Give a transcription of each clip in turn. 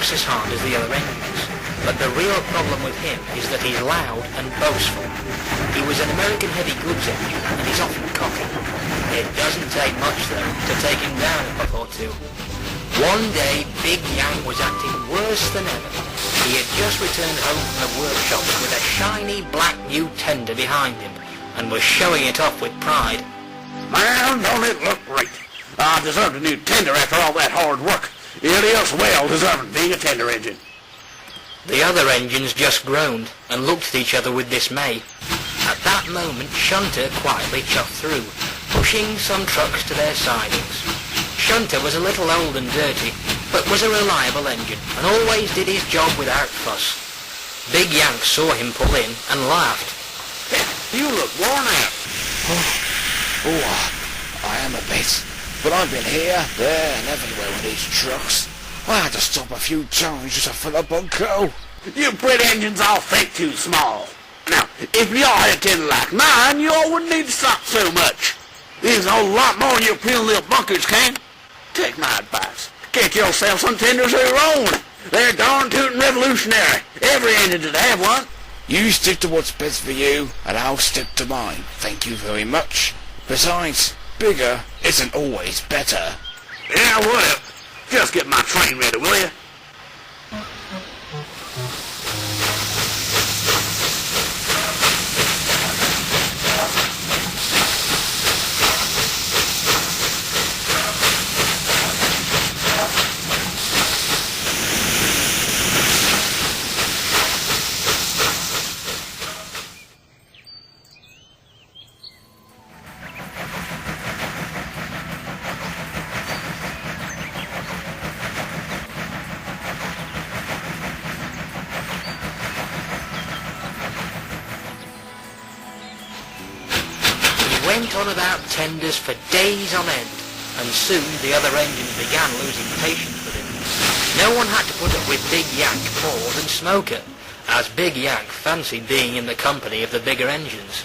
works as hard as the other engines, but the real problem with him is that he's loud and boastful. He was an American heavy goods engine, and he's often cocky. It doesn't take much, though, to take him down a puff or two. One day, Big Yank was acting worse than ever. He had just returned home from the workshop with a shiny black new tender behind him, and was showing it off with pride. Man, don't it look great? I deserved a new tender after all that hard work. It is well deserving being a tender engine. The other engines just groaned and looked at each other with dismay. At that moment, Shunter quietly chuffed through, pushing some trucks to their sidings. Shunter was a little old and dirty, but was a reliable engine and always did his job without fuss. Big Yank saw him pull in and laughed. You look worn out. I am a bit. But I've been here, there, and everywhere with these trucks. I had to stop a few times just to fill up on coal. You Brit engines all think too small. Now, if y'all had a tender like mine, y'all wouldn't need to stop so much. There's a whole lot more than your puny little bunkers can. Take my advice. Get yourself some tenders of your own. They're darn tootin' revolutionary. Every engine should have one. You stick to what's best for you, and I'll stick to mine. Thank you very much. Besides, bigger isn't always better. Yeah, whatever. Just get my train ready, will you? Went on about tenders for days on end, and soon the other engines began losing patience with him. No one had to put up with Big Yank more than Smoker, as Big Yank fancied being in the company of the bigger engines.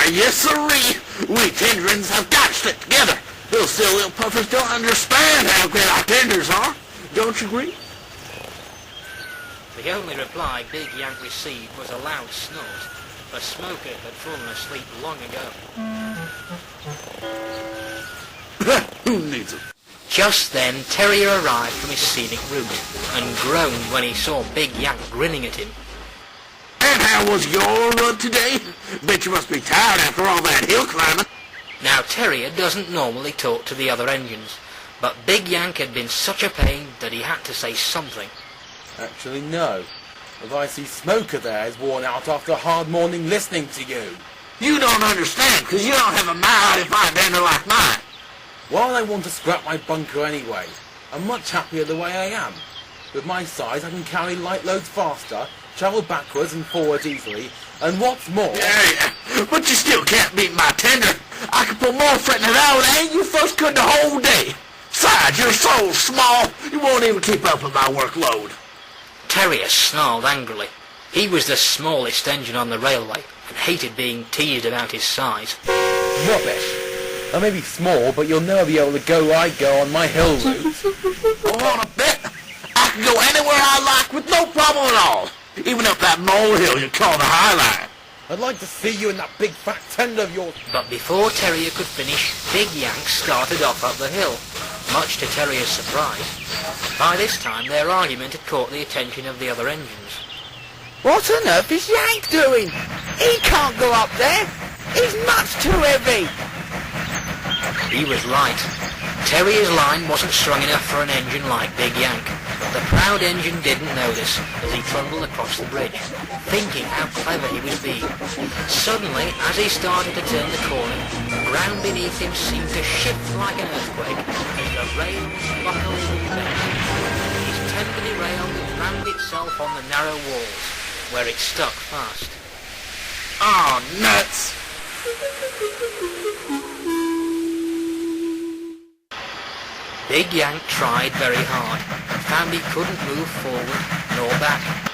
Yes, sirree. We tenderins have got to stick together. Those silly little puffers don't understand how great our tenders are. Don't you agree? The only reply Big Yank received was a loud snort, for Smoker had fallen asleep long ago. Who needs it? Just then, Terrier arrived from his scenic route, and groaned when he saw Big Yank grinning at him. And how was your run today? Bet you must be tired after all that hill climbing. Now, Terrier doesn't normally talk to the other engines, but Big Yank had been such a pain that he had to say something. Actually, no. As I see Smoker there is worn out after a hard morning listening to you. You don't understand, because you don't have a mighty tender like mine. Well, I want to scrap my bunker anyway. I'm much happier the way I am. With my size, I can carry light loads faster, travel backwards and forwards easily, and what's more... Yeah, but you still can't beat my tender. I can pull more freight in an hour than you folks could the whole day. Besides, you're so small, you won't even keep up with my workload. Terrier snarled angrily. He was the smallest engine on the railway, and hated being teased about his size. Rubbish! I may be small, but you'll never be able to go where I go on my hill route. On a bet, I can go anywhere I like with no problem at all. Even up that molehill you call the High Line. I'd like to see you in that big fat tender of yours. But before Terrier could finish, Big Yank started off up the hill, much to Terrier's surprise. By this time, their argument had caught the attention of the other engines. What on earth is Yank doing? He can't go up there. He's much too heavy. He was right. Terrier's line wasn't strong enough for an engine like Big Yank, but the proud engine didn't know this as he trundled across the bridge, thinking how clever he was being. Suddenly, as he started to turn the corner, the ground beneath him seemed to shift like an earthquake as the rails buckled and bent. His tenderly rail rammed itself on the narrow walls, where it stuck fast. Oh, nuts! Big Yank tried very hard, and found he couldn't move forward nor back.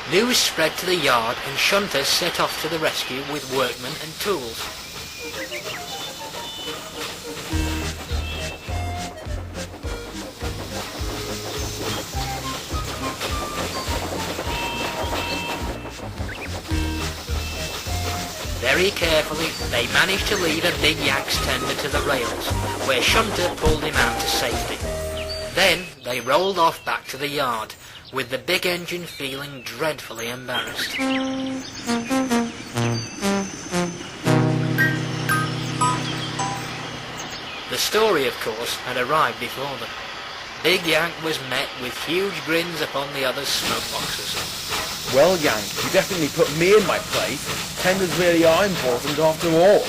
News spread to the yard, and Shunter set off to the rescue with workmen and tools. Very carefully, they managed to lead a Big Yank's tender to the rails, where Shunter pulled him out to safety. Then they rolled off back to the yard, with the big engine feeling dreadfully embarrassed. The story, of course, had arrived before them. Big Yank was met with huge grins upon the others' smoke boxes. Well, Yank, you definitely put me in my place. Tenders really are important after all.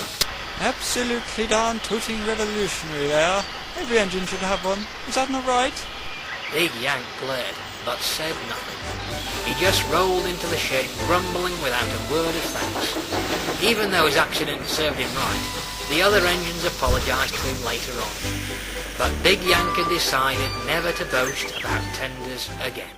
Absolutely darn tooting revolutionary there. Every engine should have one. Is that not right? Big Yank glared, but said nothing. He just rolled into the shed, grumbling without a word of thanks. Even though his accident served him right, the other engines apologised to him later on. But Big Yank had decided never to boast about tenders again.